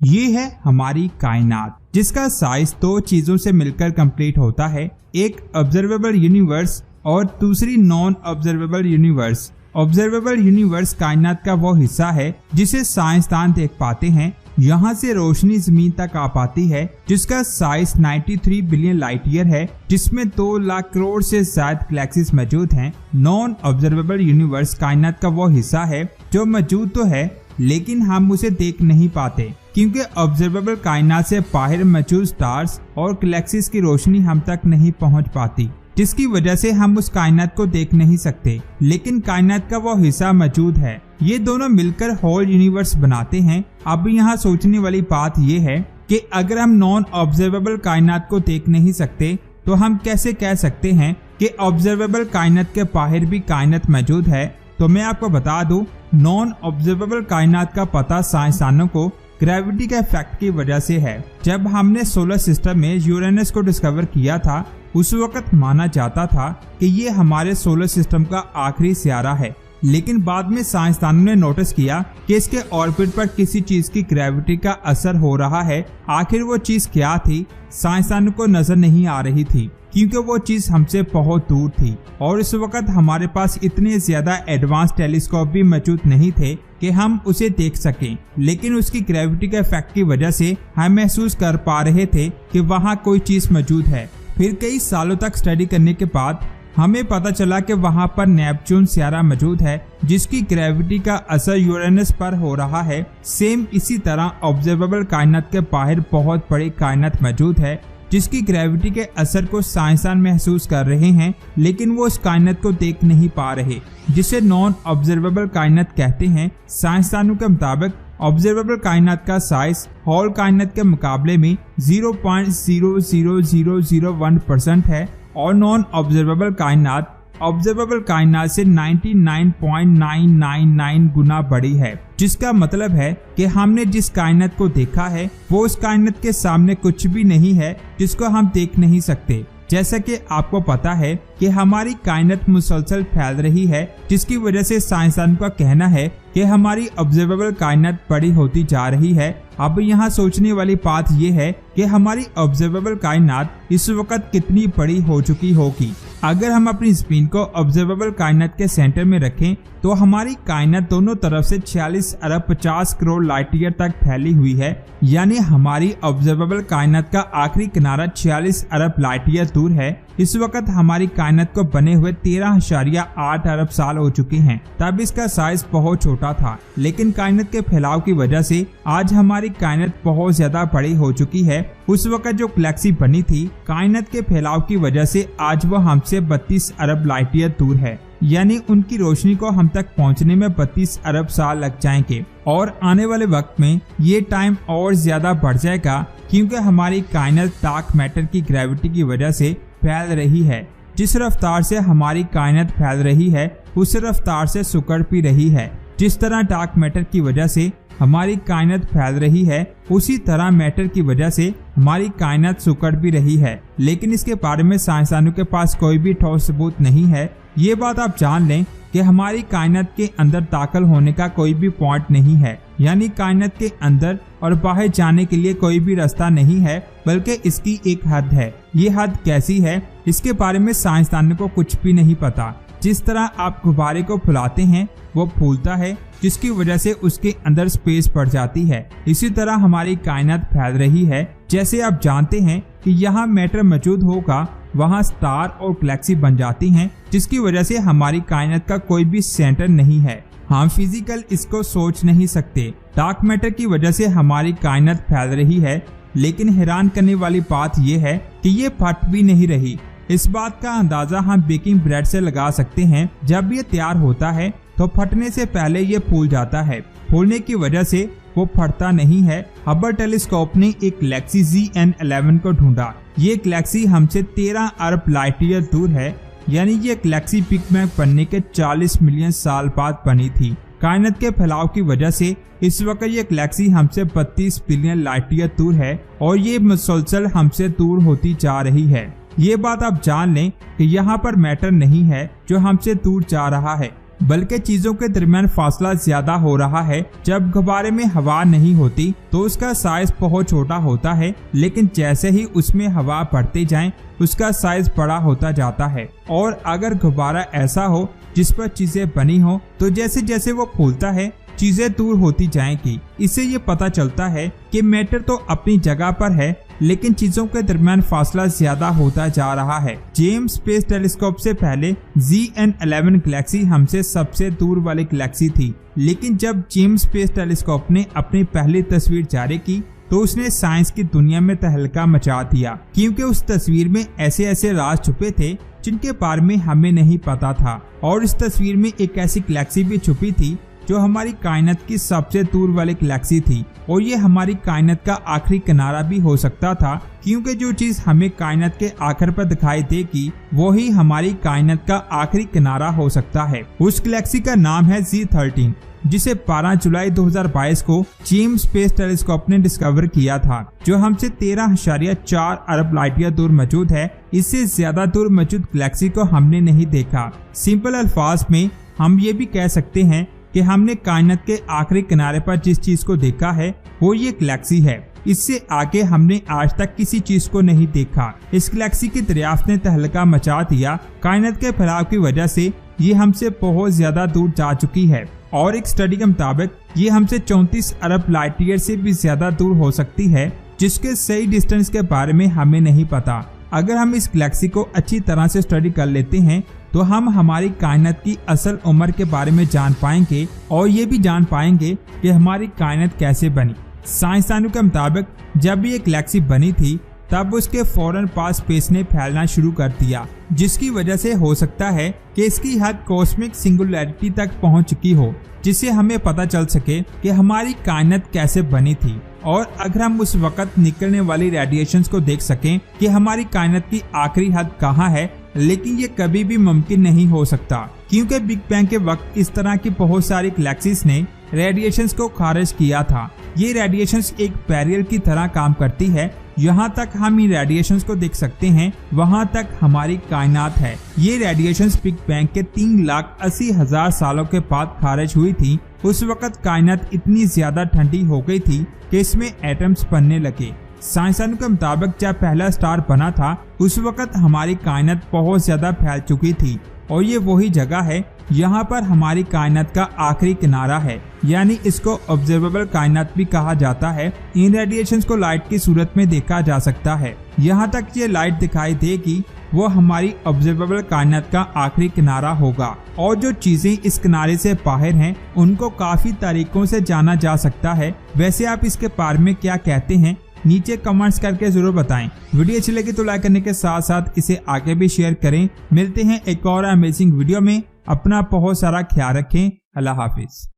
ये है हमारी कायनात, जिसका साइज दो चीजों से मिलकर कंप्लीट होता है, एक ऑब्जर्वेबल यूनिवर्स और दूसरी non observable universe. Observable universe कायनात का वो हिस्सा है जिसे साइंसदान देख पाते हैं। यहाँ से रोशनी जमीन तक आ पाती है, जिसका साइज 93 बिलियन लाइट ईयर है, जिसमें 2 लाख करोड़ से ज्यादा गैलेक्सीज मौजूद हैं। नॉन ऑब्जर्वेबल यूनिवर्स कायनात का वो हिस्सा है जो मौजूद तो है लेकिन हम उसे देख नहीं पाते, क्योंकि ऑब्जर्वेबल कायनात से बाहर मौजूद स्टार्स और गैलेक्सीज की रोशनी हम तक नहीं पहुंच पाती, जिसकी वजह से हम उस कायनात को देख नहीं सकते। लेकिन कायनात का वो हिस्सा मौजूद है, ये दोनों मिलकर होल यूनिवर्स बनाते हैं। अब यहाँ सोचने वाली बात ये है कि अगर हम नॉन ऑब्जर्वेबल कायनात को देख नहीं सकते तो हम कैसे कह सकते हैं कि ऑब्जर्वेबल कायनात के बाहर भी कायनात मौजूद है। तो मैं आपको बता दूं, नॉन ऑब्जर्वेबल कायनात का पता साइंसदानों को ग्रेविटी के इफेक्ट की वजह से है। जब हमने सोलर सिस्टम में यूरेनस को डिस्कवर किया था, उस वक्त माना जाता था कि ये हमारे सोलर सिस्टम का आखिरी सितारा है, लेकिन बाद में साइंसदानों ने नोटिस किया कि इसके ऑर्बिट पर किसी चीज की ग्रेविटी का असर हो रहा है। आखिर वो चीज क्या थी, साइंसदानों को नजर नहीं आ रही थी, क्योंकि वो चीज हमसे बहुत दूर थी और इस वक्त हमारे पास इतने ज्यादा एडवांस टेलीस्कोप भी मौजूद नहीं थे कि हम उसे देख सकें। लेकिन उसकी ग्रेविटी के इफेक्ट की वजह से हम महसूस कर पा रहे थे कि वहाँ कोई चीज मौजूद है। फिर कई सालों तक स्टडी करने के बाद हमें पता चला कि वहाँ पर नेपच्यून सितारा मौजूद है, जिसकी ग्रेविटी का असर यूरेनस पर हो रहा है। सेम इसी तरह ऑब्जर्वेबल कायनात के बाहर बहुत बड़ी कायनात मौजूद है, जिसकी ग्रेविटी के असर को साइंसदान महसूस कर रहे हैं, लेकिन वो इस कायनात को देख नहीं पा रहे, जिसे नॉन ऑब्जर्वेबल कायनात कहते हैं। साइंसदानों के मुताबिक ऑब्जर्वेबल कायनात का साइज होल कायनात के मुकाबले में 0.00001% है और नॉन ऑब्जर्वेबल कायनात ऑब्जर्वेबल कायनात से 99.999 गुना बड़ी है, जिसका मतलब है कि हमने जिस कायनात को देखा है वो उस कायनात के सामने कुछ भी नहीं है जिसको हम देख नहीं सकते। जैसा कि आपको पता है कि हमारी कायनात मुसलसल फैल रही है, जिसकी वजह से साइंसदान का कहना है कि हमारी ऑब्जर्वेबल कायनात बड़ी होती जा रही है। अब यहाँ सोचने वाली बात यह है कि हमारी ऑब्जर्वेबल कायनात इस वक्त कितनी बड़ी हो चुकी होगी। अगर हम अपनी जमीन को ऑब्जर्वेबल कायनात के सेंटर में रखें तो हमारी कायनात दोनों तरफ से 46 अरब 50 करोड़ लाइट ईयर तक फैली हुई है, यानी हमारी ऑब्जर्वेबल कायनात का आखिरी किनारा 46 अरब लाइट ईयर दूर है। इस वक्त हमारी कायनात को बने हुए 13.8 अरब साल हो चुके हैं, तब इसका साइज बहुत छोटा था। लेकिन कायनात के फैलाव की वजह से आज हमारी कायनात बहुत ज्यादा बड़ी हो चुकी है। उस वक्त जो गैलेक्सी बनी थी, कायनात के फैलाव की वजह से आज वो हमसे 32 अरब लाइट ईयर दूर है, यानी उनकी रोशनी को हम तक पहुंचने में 32 अरब साल लग जाएंगे। और आने वाले वक्त में ये टाइम और ज्यादा बढ़ जाएगा, क्योंकि हमारी कायनात डार्क मैटर की ग्रेविटी की वजह से फैल रही है। जिस रफ्तार से हमारी कायनात फैल रही है, उस रफ्तार से सिकुड़ भी रही है। जिस तरह डार्क मैटर की वजह से हमारी कायनात फैल रही है, उसी तरह मैटर की वजह से हमारी कायनात सिकुड़ भी रही है। लेकिन इसके बारे में साइंसदानों के पास कोई भी ठोस सबूत नहीं है। ये बात आप जान लें कि हमारी कायनात के अंदर दाखिल होने का कोई भी पॉइंट नहीं है, यानी कायनात के अंदर और बाहर जाने के लिए कोई भी रास्ता नहीं है, बल्कि इसकी एक हद है। ये हद कैसी है, इसके बारे में साइंसदानों को कुछ भी नहीं पता। जिस तरह आप गुब्बारे को फुलाते हैं वो फूलता है, जिसकी वजह से उसके अंदर स्पेस बढ़ जाती है। इसी तरह हमारी कायनात फैल रही है। जैसे आप जानते हैं कि यहाँ मैटर मौजूद होगा, वहाँ स्टार और गैलेक्सी बन जाती हैं, जिसकी वजह से हमारी कायनात का कोई भी सेंटर नहीं है। हम फिजिकल इसको सोच नहीं सकते। डार्क मैटर की वजह से हमारी कायनात फैल रही है, लेकिन हैरान करने वाली बात यह है कि ये फट भी नहीं रही। इस बात का अंदाजा हम बेकिंग ब्रेड से लगा सकते हैं। जब ये तैयार होता है तो फटने से पहले ये फूल जाता है। फूलने की वजह से वो फटता नहीं है। हबल टेलीस्कोप ने एक गैलेक्सी ZN11 को ढूंढा। ये गैलेक्सी हमसे 13 अरब लाइट ईयर दूर है, यानी ये गैलेक्सी बिग बैंग बनने के 40 मिलियन साल बाद बनी थी। कायनात के फैलाव की वजह से इस वक्त ये गैलेक्सी हमसे 32 बिलियन लाइट ईयर दूर है और ये मुसलसल हमसे दूर होती जा रही है। ये बात आप जान लें कि यहाँ पर मैटर नहीं है जो हमसे दूर जा रहा है। बल्कि चीजों के दरमियान फासला ज्यादा हो रहा है। जब गुब्बारे में हवा नहीं होती तो उसका साइज बहुत छोटा होता है, लेकिन जैसे ही उसमें हवा बढ़ते जाए उसका साइज बड़ा होता जाता है। और अगर गुब्बारा ऐसा हो जिस पर चीजें बनी हो तो जैसे जैसे वो फूलता है चीजें दूर होती जाएंगी। इससे ये पता चलता है कि मैटर तो अपनी जगह पर है, लेकिन चीजों के दरमियान फासला ज्यादा होता जा रहा है। जेम्स स्पेस टेलीस्कोप से पहले ZN11 गैलेक्सी हमसे सबसे दूर वाली गैलेक्सी थी, लेकिन जब जेम्स स्पेस टेलीस्कोप ने अपनी पहली तस्वीर जारी की तो उसने साइंस की दुनिया में तहलका मचा दिया, क्योंकि उस तस्वीर में ऐसे ऐसे राज छुपे थे जिनके बारे में हमें नहीं पता था। और इस तस्वीर में एक ऐसी गैलेक्सी भी छुपी थी जो हमारी कायनात की सबसे दूर वाली गैलेक्सी थी, और ये हमारी कायनात का आखिरी किनारा भी हो सकता था, क्योंकि जो चीज हमें कायनात के आखिर पर दिखाई देगी वही हमारी कायनात का आखिरी किनारा हो सकता है। उस गैलेक्सी का नाम है Z13, जिसे 12 जुलाई 2022 को जेम्स स्पेस टेलीस्कोप ने डिस्कवर किया था, जो हमसे 13.4 अरब लाइट ईयर दूर मौजूद है। इससे ज्यादा दूर मौजूद गैलेक्सी को हमने नहीं देखा। सिंपल अल्फाज में हम ये भी कह सकते हैं कि हमने कायनात के आखिरी किनारे पर जिस चीज को देखा है वो ये गैलेक्सी है। इससे आगे हमने आज तक किसी चीज को नहीं देखा। इस गैलेक्सी की दरियाफ्त ने तहलका मचा दिया। कायनात के फैलाव की वजह से ये हमसे बहुत ज्यादा दूर जा चुकी है, और एक स्टडी के मुताबिक ये हमसे 34 अरब लाइट ईयर से भी ज्यादा दूर हो सकती है, जिसके सही डिस्टेंस के बारे में हमें नहीं पता। अगर हम इस गैलेक्सी को अच्छी तरह से स्टडी कर लेते हैं तो हम हमारी कायनात की असल उम्र के बारे में जान पाएंगे, और ये भी जान पाएंगे कि हमारी कायनात कैसे बनी। साइंसदानों के मुताबिक जब ये गैलेक्सी बनी थी तब उसके फौरन पास स्पेस ने फैलना शुरू कर दिया, जिसकी वजह से हो सकता है कि इसकी हद कॉस्मिक सिंगुलैरिटी तक पहुंच चुकी हो, जिससे हमें पता चल सके कि हमारी कायनात कैसे बनी थी। और अगर हम उस वक्त निकलने वाली रेडिएशंस को देख सकें कि हमारी कायनात की आखिरी हद कहाँ है, लेकिन ये कभी भी मुमकिन नहीं हो सकता, क्योंकि बिग बैंग के वक्त इस तरह की बहुत सारी गैलेक्सीज ने रेडिएशंस को खारिज किया था। ये रेडिएशंस एक बैरियर की तरह काम करती है। यहाँ तक हम इन रेडिएशंस को देख सकते हैं, वहाँ तक हमारी कायनात है। ये रेडिएशंस बिग बैंग के 3,80,000 सालों के बाद खारिज हुई थी। उस वक्त कायनात इतनी ज्यादा ठंडी हो गई थी कि इसमें एटम्स बनने लगे। साइंसदानों के मुताबिक जब पहला स्टार बना था उस वक्त हमारी कायनात बहुत ज्यादा फैल चुकी थी, और ये वही जगह है यहाँ पर हमारी कायनात का आखिरी किनारा है, यानी इसको ऑब्जर्वेबल कायनात भी कहा जाता है। इन रेडिएशंस को लाइट की सूरत में देखा जा सकता है। यहाँ तक ये लाइट दिखाई देगी वो हमारी ऑब्जर्वेबल कायनात का आखिरी किनारा होगा, और जो चीजें इस किनारे से बाहर हैं उनको काफी तरीकों से जाना जा सकता है। वैसे आप इसके बारे में क्या कहते हैं, नीचे कमेंट्स करके जरूर बताएं। वीडियो अच्छी लगी तो लाइक करने के साथ साथ इसे आगे भी शेयर करें। मिलते हैं एक और अमेजिंग वीडियो में। अपना बहुत सारा ख्याल रखें। अल्लाह हाफिज।